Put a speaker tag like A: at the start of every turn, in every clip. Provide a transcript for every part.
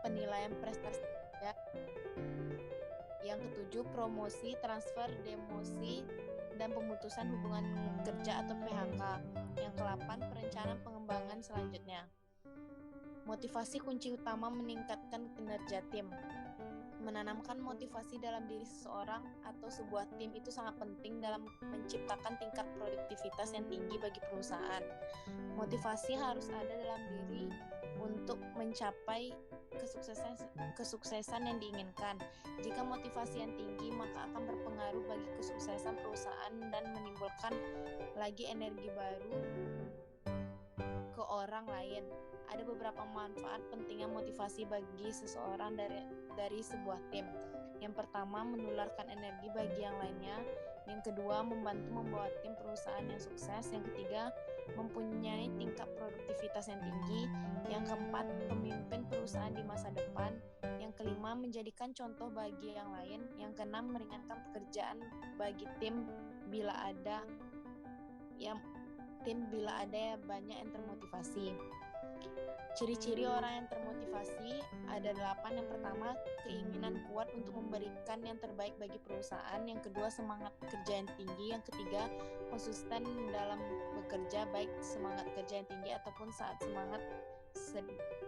A: penilaian prestasi kerja. Yang ketujuh, promosi, transfer, demosi, dan pemutusan hubungan kerja atau PHK. Yang ke-8, perencanaan pengembangan selanjutnya. Motivasi kunci utama meningkatkan kinerja tim. Menanamkan motivasi dalam diri seseorang atau sebuah tim itu sangat penting dalam menciptakan tingkat produktivitas yang tinggi bagi perusahaan. Motivasi harus ada dalam diri untuk mencapai kesuksesan yang diinginkan. Jika motivasi yang tinggi, maka akan berpengaruh bagi kesuksesan perusahaan dan menimbulkan lagi energi baru ke orang lain. Ada beberapa manfaat pentingnya motivasi bagi seseorang dari sebuah tim. Yang pertama, menularkan energi bagi yang lainnya. Yang kedua, membantu membawa tim perusahaan yang sukses. Yang ketiga, mempunyai tingkat produktivitas yang tinggi. Yang keempat, pemimpin perusahaan di masa depan. Yang kelima, menjadikan contoh bagi yang lain. Yang keenam, meringankan pekerjaan bagi tim bila ada banyak yang termotivasi. Ciri-ciri orang yang termotivasi ada 8. Yang pertama, keinginan kuat untuk memberikan yang terbaik bagi perusahaan. Yang kedua, semangat kerja yang tinggi. Yang ketiga, konsisten dalam bekerja, baik semangat kerja yang tinggi ataupun saat semangat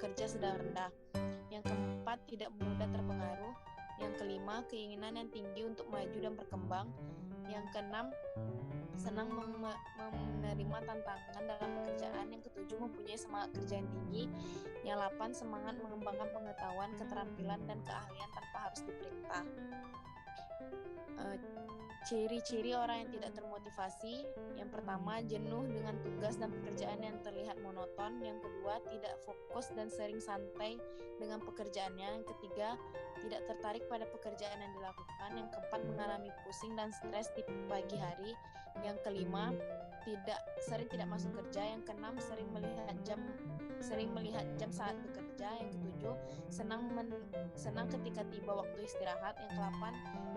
A: kerja sedang rendah. Yang keempat, tidak mudah terpengaruh. Yang kelima, keinginan yang tinggi untuk maju dan berkembang. Yang keenam, senang menerima tantangan dalam pekerjaan. Yang ketujuh, mempunyai semangat kerja yang tinggi. Yang 8, semangat mengembangkan pengetahuan, keterampilan, dan keahlian tanpa harus diperintah. Ciri-ciri orang yang tidak termotivasi. Yang pertama, jenuh dengan tugas dan pekerjaan yang terlihat monoton. Yang kedua, tidak fokus dan sering santai dengan pekerjaannya. Yang ketiga, tidak tertarik pada pekerjaan yang dilakukan. Yang keempat, mengalami pusing dan stres di pagi hari. Yang kelima, sering tidak masuk kerja. Yang keenam, sering melihat jam saat bekerja. Yang ketujuh, senang ketika tiba waktu istirahat. Yang ke-8,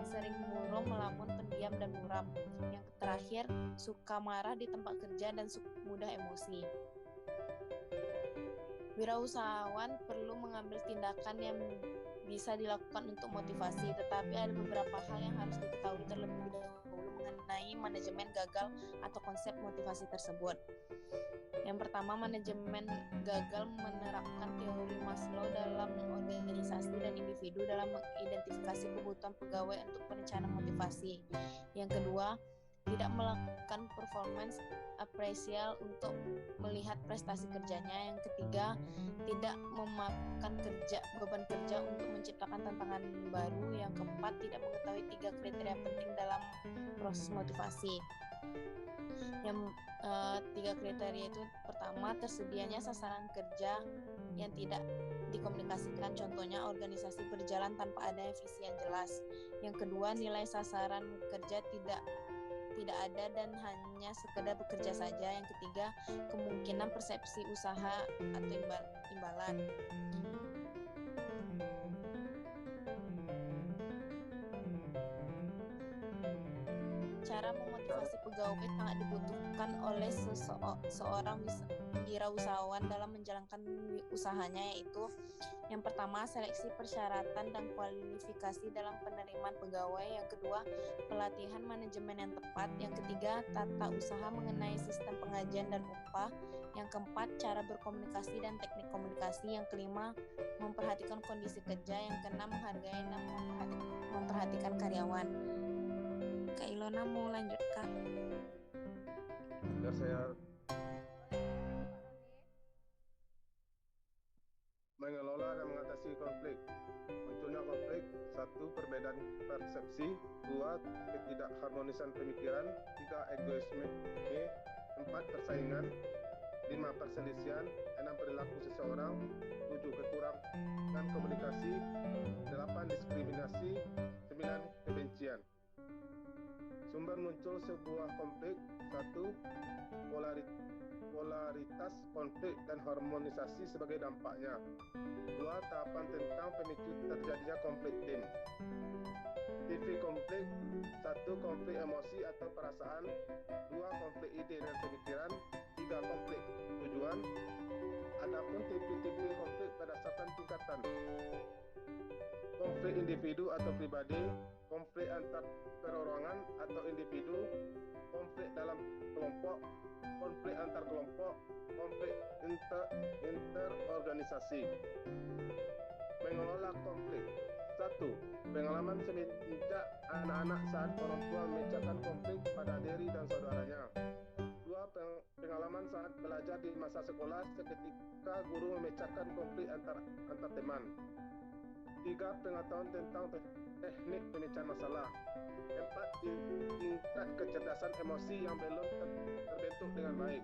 A: sering murung, melamun, pendiam, dan muram. Yang terakhir, suka marah di tempat kerja dan mudah emosi. Wirausahawan perlu mengambil tindakan yang bisa dilakukan untuk motivasi, tetapi ada beberapa hal yang harus diketahui terlebih dahulu mengenai manajemen gagal atau konsep motivasi tersebut. Yang pertama, manajemen gagal menerapkan teori Maslow dalam organisasi dan individu dalam mengidentifikasi kebutuhan pegawai untuk perencanaan motivasi. Yang kedua, tidak melakukan performance appraisal untuk melihat prestasi kerjanya. Yang ketiga, tidak memakan beban kerja untuk menciptakan tantangan baru. Yang keempat, tidak mengetahui 3 kriteria penting dalam proses motivasi. Yang 3 kriteria itu, pertama, tersedianya sasaran kerja yang tidak dikomunikasikan, contohnya organisasi berjalan tanpa ada visi yang jelas. Yang kedua, nilai sasaran kerja tidak ada dan hanya sekedar bekerja saja. Yang ketiga, kemungkinan persepsi usaha atau imbalan. Cara memotivasi pegawai sangat dibutuhkan oleh seorang wirausahawan dalam menjalankan usahanya, yaitu yang pertama, seleksi persyaratan dan kualifikasi dalam penerimaan pegawai. Yang kedua, pelatihan manajemen yang tepat. Yang ketiga, tata usaha mengenai sistem pengajian dan upah. Yang keempat, cara berkomunikasi dan teknik komunikasi. Yang kelima, memperhatikan kondisi kerja. Yang keenam, menghargai dan memperhatikan karyawan. Kak Ilona mau lanjutkan?
B: Biar saya mengelola dan mengatasi konflik. Munculnya konflik: 1. Perbedaan persepsi. 2. Ketidakharmonisan pemikiran. 3. Egoisme. 4. Persaingan. 5. Perselisihan. 6. Perilaku seseorang. 7. Kekurangan komunikasi. 8. Diskriminasi. 9. Kebencian. Sumber muncul sebuah konflik: 1. Polaritas konflik dan harmonisasi sebagai dampaknya. 2. Tahapan tentang pemicu terjadinya konflik tim. Tipe konflik: 1. Konflik emosi atau perasaan. 2. Konflik ide dan pemikiran. 3. Konflik tujuan. Adapun tipe-tipe konflik berdasarkan tingkat tingkatan: konflik individu atau pribadi, konflik antar perorangan atau individu, konflik dalam kelompok, konflik antar kelompok, konflik interorganisasi. Mengelola konflik. 1. Pengalaman semenjak anak-anak saat orang tua memecahkan konflik pada diri dan saudaranya. 2. Pengalaman saat belajar di masa sekolah seketika guru memecahkan konflik antar teman. 3. Pengetahuan tentang teknik pemecahan masalah. 4. Tingkat kecerdasan emosi yang belum terbentuk dengan baik.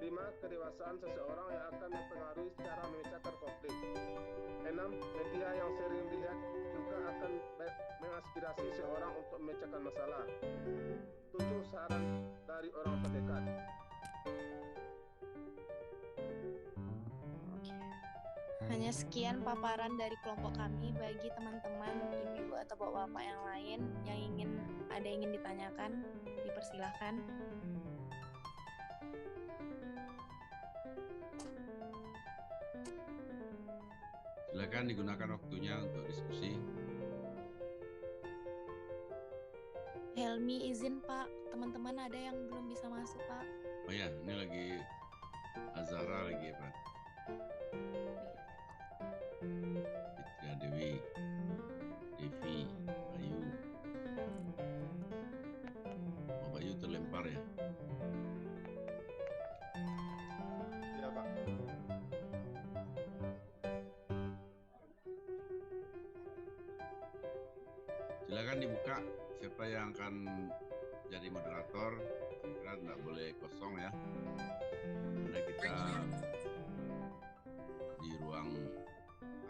B: 5. Kedewasaan seseorang yang akan mempengaruhi cara memecahkan konflik. 6. Media yang sering dilihat juga akan menginspirasi seorang untuk memecahkan masalah. 7. Saran dari orang terdekat.
A: Hanya sekian paparan dari kelompok kami. Bagi teman-teman, ibu atau bapak-bapak yang lain yang ingin ditanyakan, dipersilahkan.
C: Silakan digunakan waktunya untuk diskusi.
A: Helmi izin Pak, teman-teman ada yang belum bisa masuk Pak.
C: Oh ya, ini lagi Azara lagi Pak. Fitria Dewi, Devi, Bayu. Oh, Bayu terlempar ya?
B: Ya Pak.
C: Silakan dibuka siapa yang akan jadi moderator. Saya kira nggak boleh kosong ya. Karena kita di ruang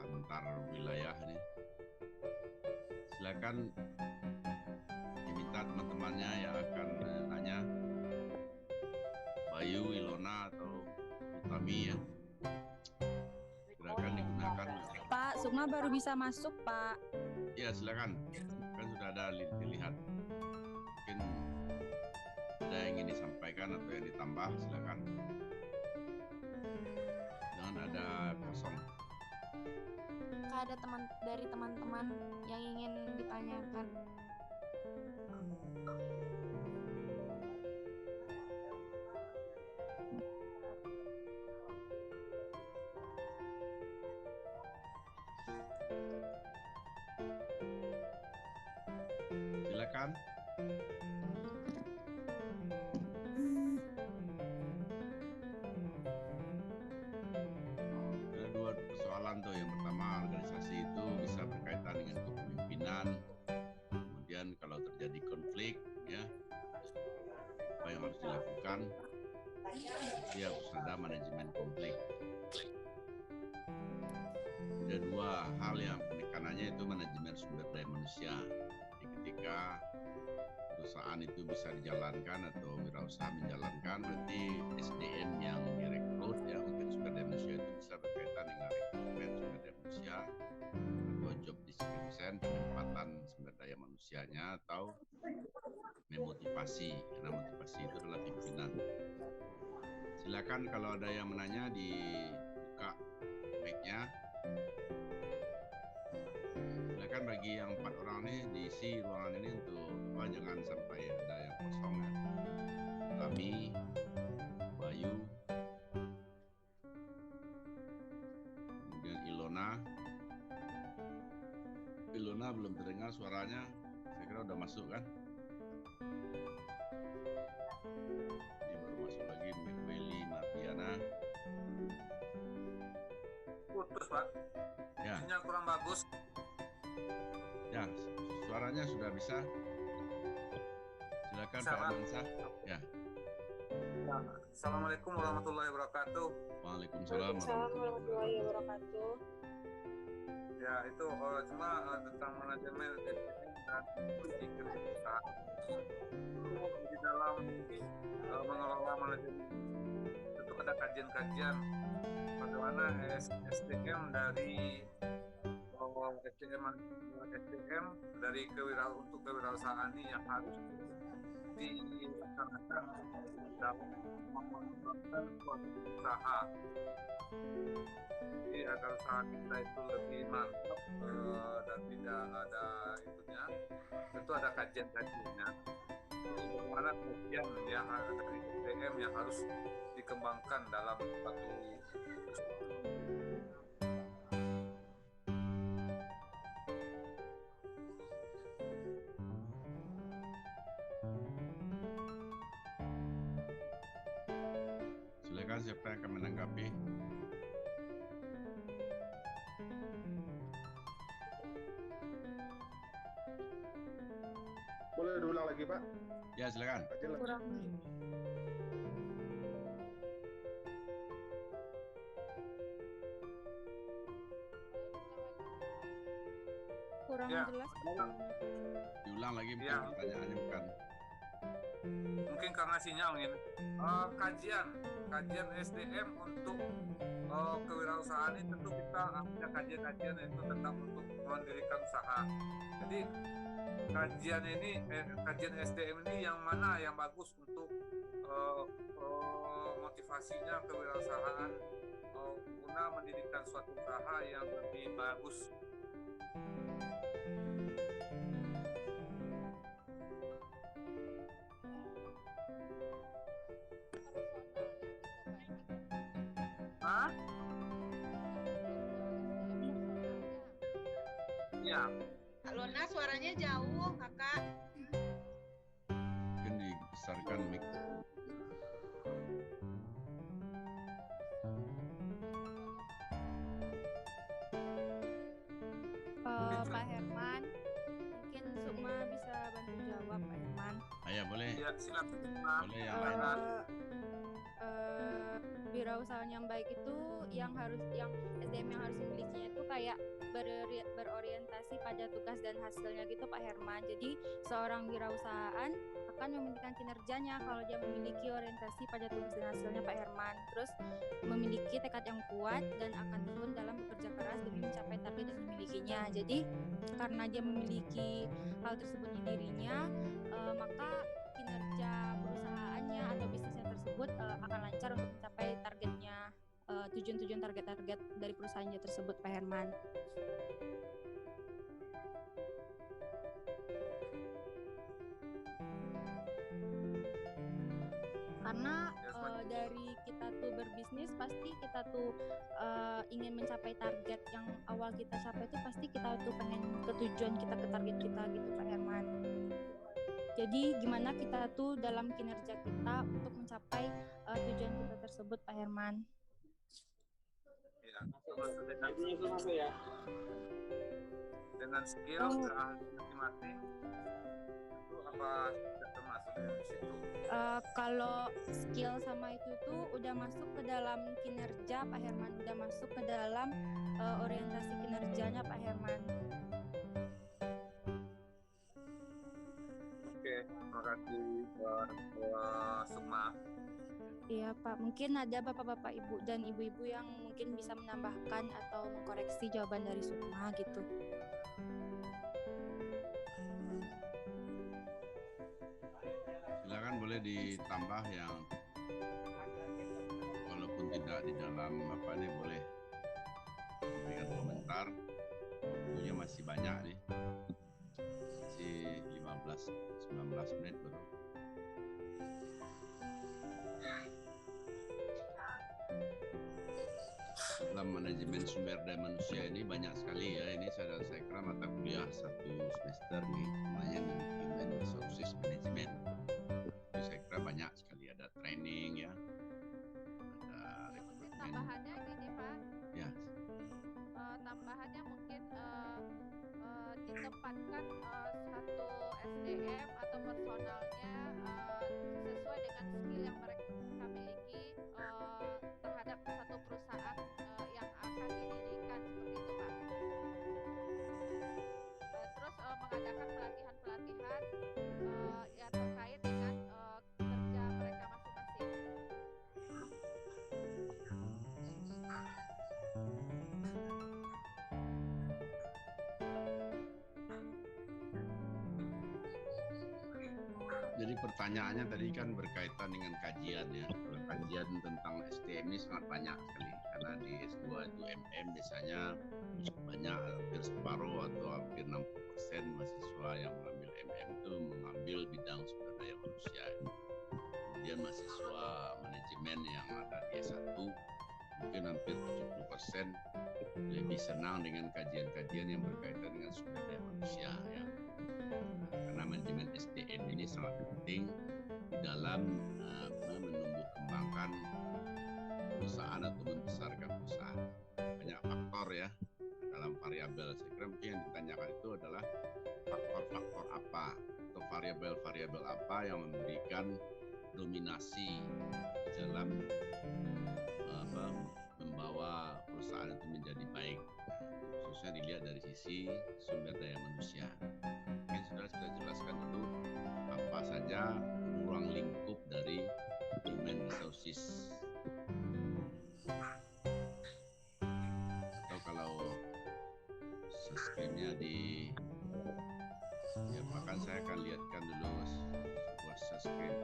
C: antar wilayah ini. Silakan diminta teman-temannya yang akan nanya. Bayu, Ilona atau Utami ya. Silakan digunakan.
D: Pak, Sukma baru bisa masuk, Pak.
C: Ya, silakan. Kan sudah ada dilihat. Mungkin ada yang ingin disampaikan atau yang ditambah, silakan. Jangan ada kosong.
A: Kak, ada dari teman-teman yang ingin ditanyakan.
C: Silakan. Ada dua persoalan tuh. Yang pertama, organisasi itu bisa berkaitan dengan kepemimpinan. Kemudian kalau terjadi konflik, ya, apa yang harus dilakukan? Dia harus ada manajemen konflik. Ada dua hal yang penekanannya itu manajemen sumber daya manusia. Jadi ketika perusahaan itu bisa dijalankan atau wirausaha menjalankan, berarti SDM yang direkrut ya, mungkin sumber daya manusia itu bisa berkaitan dengan rekrutmen sumber daya manusia atau job description, penempatan sumber daya manusianya, atau memotivasi, karena motivasi itu adalah pimpinan. Silakan kalau ada yang menanya dibuka mic-nya. Silakan bagi yang 4 orang ini diisi ruangan ini untuk apa, jangan sampai ada yang kosong ya. Kami, Bayu, kemudian Ilona belum terdengar suaranya. Saya kira udah masuk kan? Ini baru masuk lagi Mekweli, Martiana.
E: Putus Pak,
C: Ya,
E: sinyal kurang bagus.
C: ya, suaranya sudah bisa. Silakan
E: Bisa,
C: Pak
E: Pak.
C: Amansyah. Ya,
E: Assalamualaikum warahmatullahi wabarakatuh.
C: Waalaikumsalam
A: Warahmatullahi wabarakatuh.
E: Ya itu cuma tentang manajemen SDM dan kunci perusahaan. Di dalam mengelola manajemen tentu ada kajian-kajian bagaimana SDM dari SDM dari untuk kewirausahaan ini yang harus dilaksanakan dalam mengembangkan suatu usaha. Jadi agar usaha kita itu lebih mantap dan tidak ada itunya, tentu ada kajian-kajiannya. Jadi bagaimana kajian yang ada dari SDM yang harus dikembangkan dalam suatu
C: Silakan siapa yang akan menanggapi?
B: Boleh diulang lagi, Pak?
C: Ya, silakan.
B: Pak Jelas.
D: Kurang
E: Ya.
D: jelas.
C: Diulang lagi mungkin
E: Ya.
C: pertanyaannya bukan.
E: mungkin karena sinyal ini kajian SDM untuk kewirausahaan ini tentu kita ada kajian-kajian itu tentang untuk mendirikan usaha. Jadi kajian SDM ini yang mana yang bagus untuk motivasinya kewirausahaan guna mendirikan suatu usaha yang lebih bagus. Hah? Ya.
F: Kak Lona suaranya jauh, Kakak.
C: Mungkin dibesarkan mic.
D: Pak Herman, mungkin Sukma bisa bantu jawab Pak Herman.
C: Ya boleh.
E: Ya, silakan.
C: Boleh yang lain.
D: Wirausahaan yang baik itu yang SDM yang harus dimilikinya itu kayak berorientasi pada tugas dan hasilnya gitu Pak Herman. Jadi seorang wirausahaan akan mementingkan kinerjanya kalau dia memiliki orientasi pada tugas dan hasilnya Pak Herman. Terus memiliki tekad yang kuat dan akan turun dalam bekerja keras demi mencapai target yang dimilikinya. Jadi karena dia memiliki hal tersebut di dirinya, maka kinerja perusahaannya atau bisnisnya tersebut akan lancar untuk mencapai targetnya, tujuan-tujuan target-target dari perusahaannya tersebut Pak Herman. Karena dari kita tuh berbisnis pasti kita tuh ingin mencapai target yang awal kita capai itu pasti kita tuh pengen ke tujuan kita, ke target kita gitu Pak Herman. Jadi gimana kita tuh dalam kinerja kita untuk mencapai tujuan kita tersebut Pak Herman.
E: Ya, dengan skill keahlian masing-masing itu apa sudah termasuk di situ?
D: Kalau skill sama itu tuh udah masuk ke dalam kinerja Pak Herman, udah masuk ke dalam orientasi kinerjanya Pak Herman.
E: Oke, terima kasih Sukma.
D: Iya Pak, mungkin ada bapak-bapak ibu dan ibu-ibu yang mungkin bisa menambahkan atau mengkoreksi jawaban dari Sukma gitu.
C: Silakan boleh ditambah yang walaupun tidak di dalam apa ini boleh memberikan komentar. Waktunya masih banyak nih. Masih 15-19 menit baru. Dalam manajemen sumber daya manusia ini banyak sekali ya. Ini saya kira mata kuliah 1 semester nih namanya Human Resources Management. Jadi saya kira banyak sekali, ada training ya, ada rekrutmen.
G: Tambahannya gini Pak,
C: Ya,
G: tambahannya mungkin ditempatkan satu SDM atau personalnya sesuai dengan skill yang mereka miliki terhadap satu perusahaan yang akan didirikan seperti itu Pak. Terus mengadakan pelatihan-pelatihan yang terkait dengan kerja mereka masing-masing.
C: Jadi pertanyaannya tadi kan berkaitan dengan kajian ya. Kajian tentang STM ini sangat banyak sekali karena di S2 itu MM biasanya banyak, hampir separuh atau hampir 60% mahasiswa yang mengambil MM itu mengambil bidang sumber daya manusia. Kemudian mahasiswa manajemen yang ada di S1 mungkin hampir 70% lebih senang dengan kajian-kajian yang berkaitan dengan sumber daya manusia ya. Karena manajemen SDM ini sangat penting di dalam menumbuh kembangkan perusahaan atau membesarkan perusahaan. Banyak faktor ya dalam variabel. Saya kira mungkin yang ditanyakan itu adalah faktor-faktor apa atau variabel-variabel apa yang memberikan dominasi di dalam membawa perusahaan itu menjadi baik, khususnya dilihat dari sisi sumber daya manusia. Mungkin sudah jelaskan dulu apa saja ruang lingkup dari human resources. Atau kalau screen-nya diapakan, saya akan lihatkan dulu sebuah screen.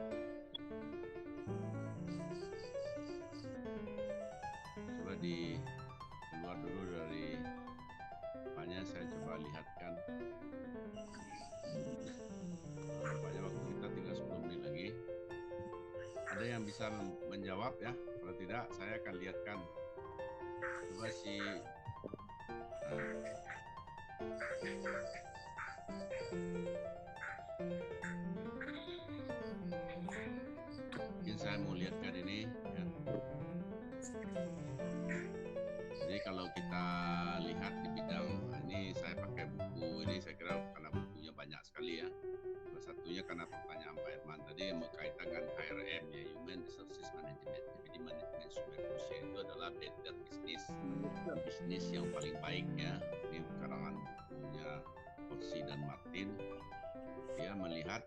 C: Coba di keluar dulu dari apanya, saya coba lihatkan. Nampaknya waktu kita tinggal 10 menit lagi. Ada yang bisa menjawab ya? Kalau tidak, saya akan lihatkan. Coba mungkin saya mau lihatkan ini ya. Jadi kalau kita lihat di bidang ini, saya pakai buku ini, saya kira karena bukunya banyak sekali ya. Salah satunya karena pertanyaan Pak Herman tadi yang berkaitan dengan HRM ya, Human Resources Management. Jadi manajemen sumber manusia itu adalah better business, bisnis yang paling baik ya. Ini karangan bukunya Corsi dan Martin. Dia melihat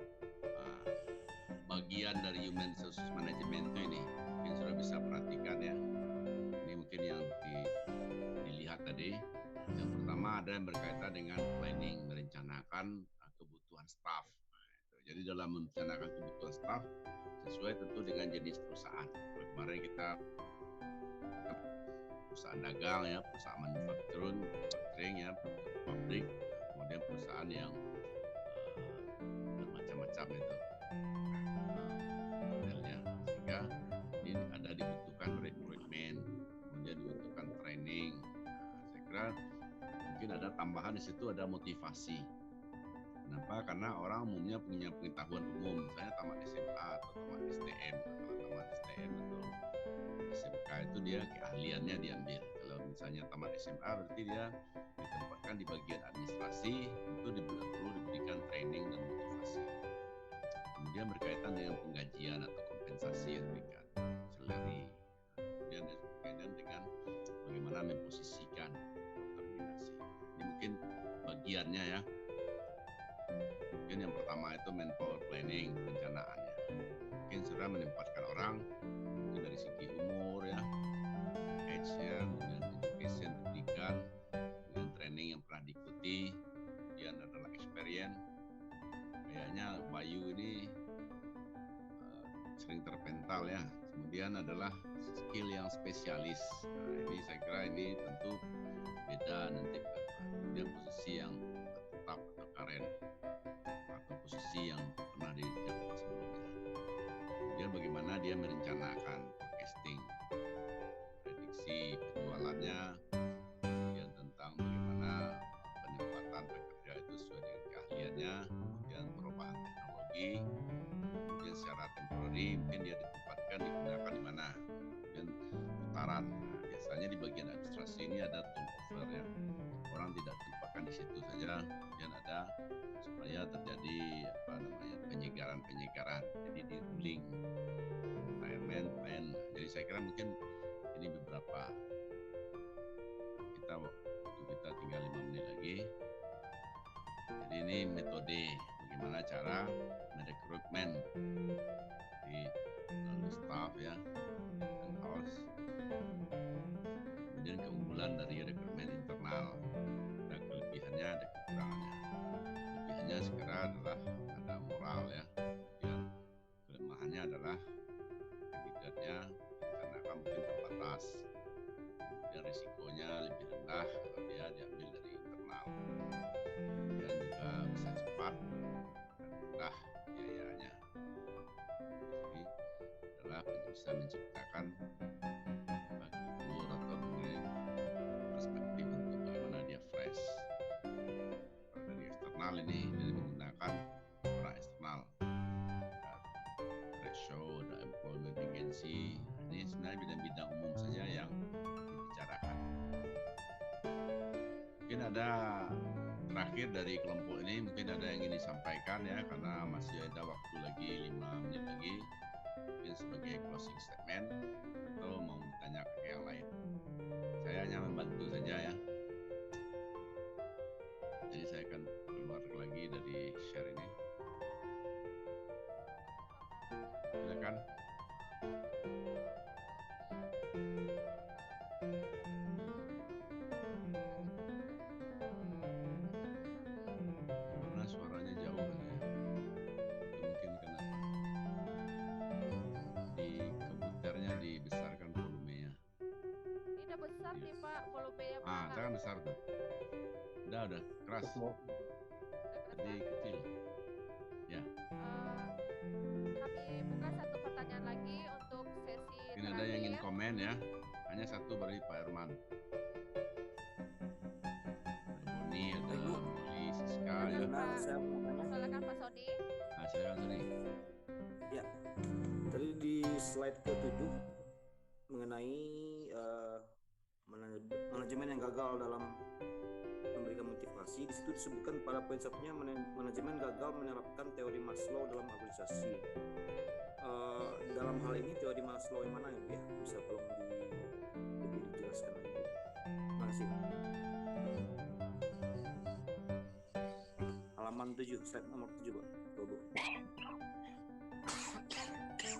C: bagian dari Human Resources Management itu ini. Mungkin sudah bisa perhatikan ya. Ini mungkin yang dilihat tadi. Yang pertama ada yang berkaitan dengan planning, merencanakan kebutuhan staff. Jadi dalam merencanakan kebutuhan staff sesuai tentu dengan jenis perusahaan. Kemarin kita perusahaan dagang ya, perusahaan manufacturing ya, pabrik, kemudian perusahaan yang bermacam-macam itu modelnya. Sehingga ini ada dibutuhkan rekrutmen, kemudian dibutuhkan training. Saya kira mungkin ada tambahan di situ, ada motivasi. Kenapa? Karena orang umumnya punya pengetahuan umum, misalnya tamat SMA atau tamat STM. Kalau tamat STM atau SMK itu dia keahliannya diambil. Kalau misalnya tamat SMA berarti dia ditempatkan di bagian administrasi, itu perlu diberikan training dan motivasi. Kemudian berkaitan dengan penggajian atau kompensasi yang diberikan, salary. Kemudian berkaitan dengan bagaimana memposisikan terminasi. Ini mungkin bagiannya ya. Mungkin yang pertama itu manpower planning, perencanaannya. Mungkin sudah menempatkan orang mungkin dari segi umur ya, age-nya, kemudian education pendidikan, kemudian training yang pernah diikuti, kemudian adalah experience. Kayaknya Bayu ini sering terpental ya. Kemudian adalah skill yang spesialis. Nah, ini saya kira ini tentu beda nanti. Kemudian posisi yang tetap atau karen, atau posisi yang pernah dijabat sebelumnya. Kemudian bagaimana dia merencanakan forecasting, prediksi penjualannya, kemudian tentang bagaimana penempatan pekerja itu sesuai dengan keahliannya, kemudian perubahan teknologi, kemudian secara temporary mungkin dia ditempatkan digunakan di mana, kemudian putaran. Nah, biasanya di bagian administrasi ini ada turnover ya, orang tidak ditempatkan di situ saja, kemudian ada supaya terjadi penyegaran, jadi di ruling retirement plan. Jadi saya kira mungkin ini beberapa, kita tinggal 5 menit lagi. Jadi ini metode bagaimana cara merekrutmen di staff ya, dan house. Kemudian keunggulan dari rekrutmen internal, ada kelebihannya, ada kekurangannya. Kelebihannya sekarang adalah ada moral ya, kemudian resikonya adalah kandidatnya rencanakan mungkin terbatas, kemudian risikonya lebih rendah kalau dia diambil dari internal, kemudian juga bisa cepat dan rendah biayanya. Jadi adalah bisa menciptakan bagi guru atau mungkin perspektif untuk bagaimana dia fresh. Kalau dari eksternal ini dari menggunakan orang eksternal, trade show, ada employment agency, ini sebenarnya bidang-bidang umum saja yang dibicarakan. Mungkin ada terakhir dari kelompok ini, mungkin ada yang ingin disampaikan ya, karena masih ada waktu lagi 5 menit lagi, mungkin sebagai closing statement atau mau ditanya ke yang lain. Saya hanya membantu saja ya. Jadi saya akan keluar lagi dari share ini. Silakan. Mana suaranya jauh ya? Itu mungkin kenapa? Di komputernya dibesarkan volumenya.
G: Ini udah besar nih Pak, volumenya
C: Ah,
G: Pak.
C: kan besar tuh. Udah keras.
G: Udah
C: Jadi
G: keras,
C: kecil. Ya,
G: kami buka satu pertanyaan lagi untuk sesi
C: mungkin ada yang ingin
G: terakhir.
C: komen ya. Hanya satu dari Pak Herman. Ada Boni, ada Muli, Siska ya.
G: Silakan, Pak.
H: Saya mau tanya.
G: Silakan Pak Sony.
C: Nah, silakan Sony.
H: Ya, tadi di slide ke-7 mengenai manajemen yang gagal dalam memberikan motivasi. Di situ disebutkan pada poin satunya manajemen gagal menerapkan teori Maslow dalam organisasi. Dalam hal ini teori Maslow yang mana ya, Bu, ya? Bisa tolong lebih dijelaskan lagi. Terima kasih. Halaman 7, slide nomor 7, Pak. Tuh, Bu.
G: Halaman 7.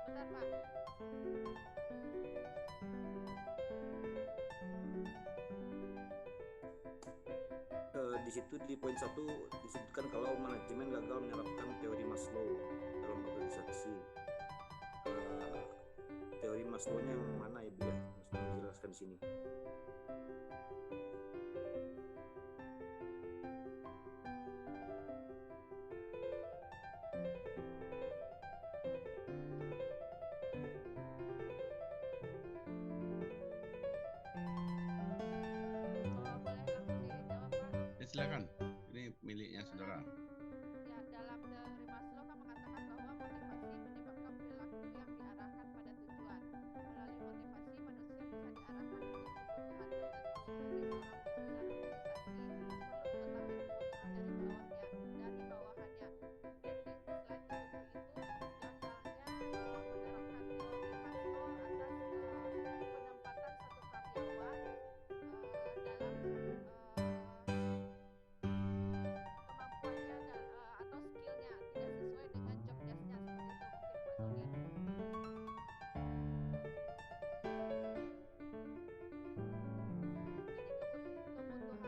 G: Sebentar Pak.
H: Di situ di poin 1 disebutkan kalau manajemen gagal menerapkan teori Maslow dalam organisasi. Teori Maslow-nya yang mana ya, Bu, ya? Harus dijelaskan di sini.
G: Boleh langsung dijawab Pak.
C: Ya silakan. Ini miliknya saudara.
G: Ya, dalam teori Maslow kan mengatakan bahwa motivasi menyebabkan perilaku yang diarahkan pada tujuan. Melalui motivasi, manusia bisa diarahkan untuk kebutuhan tertentu. Bagi seorang pimpinan organisasi, perlu mengetahui kebutuhan dari bawahannya. Dan di slide ke-7 itu gambarnya menerapkan teori Maslow atas penempatan satu karyawan dalam kemampuannya atau skillnya tidak sesuai dengan job desk-nya, seperti itu mungkin Pak Sony.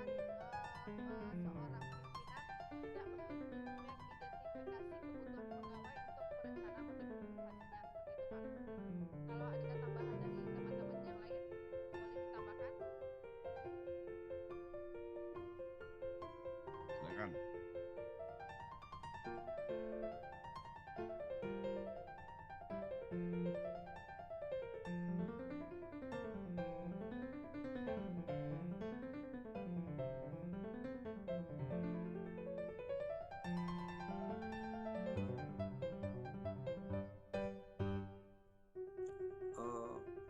G: Jadi kebutuhan seorang pimpinan tidak mengidentifikasi kebutuhan pegawai untuk berencana motivasinya, seperti itu Pak. Kalau ada tambahan dari teman-teman yang lain, boleh ditambahkan.
C: Silakan.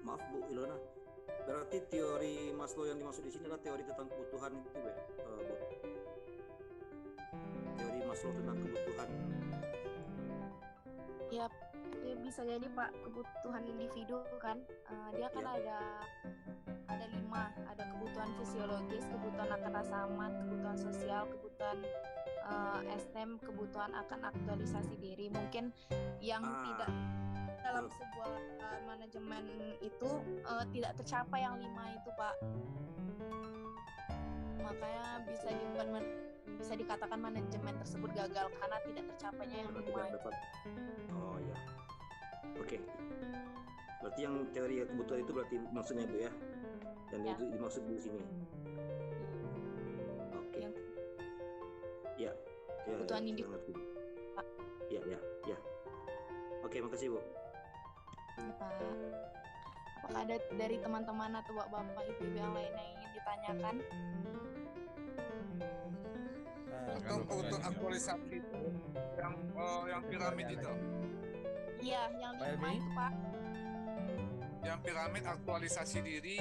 H: Maaf Bu Ilona, berarti teori Maslow yang dimaksud di sini adalah teori tentang kebutuhan itu, Bu? Teori Maslow tentang kebutuhan.
A: Ya, ya bisa jadi Pak, kebutuhan individu kan. Dia kan
H: Ya.
A: ada 5, ada kebutuhan fisiologis, kebutuhan akan rasa aman, kebutuhan sosial, kebutuhan STEM, kebutuhan akan aktualisasi diri. Mungkin yang tidak dalam sebuah manajemen itu tidak tercapai yang 5 itu Pak. Makanya bisa dibuat bisa dikatakan manajemen tersebut gagal karena tidak tercapainya yang
H: Karena
A: 5
H: tidak dapat. Oh ya. Oke. Berarti yang teori kebutuhan itu berarti maksudnya Bu ya. Dan
A: Ya.
H: itu dimaksud di sini. Oke.
A: Yang
H: Ya. Ya,
A: kebutuhan
H: ya,
A: individu.
H: saya ngerti. Ya. Oke, makasih Bu.
A: Pak, apakah ada dari teman-teman atau bapak ibu yang lain yang ingin ditanyakan?
E: Untuk aktualisasi itu yang piramid itu.
A: Iya, yang 5 itu Pak.
E: Yang piramid aktualisasi diri,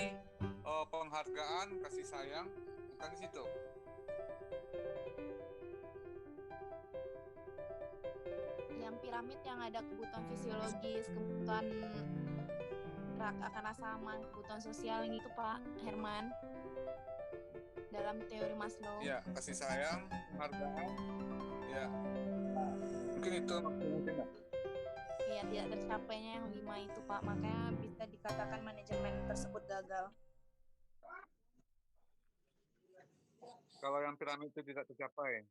E: penghargaan, kasih sayang, bukan di situ.
A: Yang piramid yang ada kebutuhan fisiologis, kebutuhan akan rasa aman, kebutuhan sosial yang itu Pak Herman. Dalam teori Maslow.
E: Ya, kasih sayang, penghargaan, ya. Mungkin itu maksudnya.
A: Iya, tidak tercapainya yang 5 itu Pak, makanya bisa dikatakan manajemen tersebut gagal.
E: Kalau yang piramid itu tidak tercapai,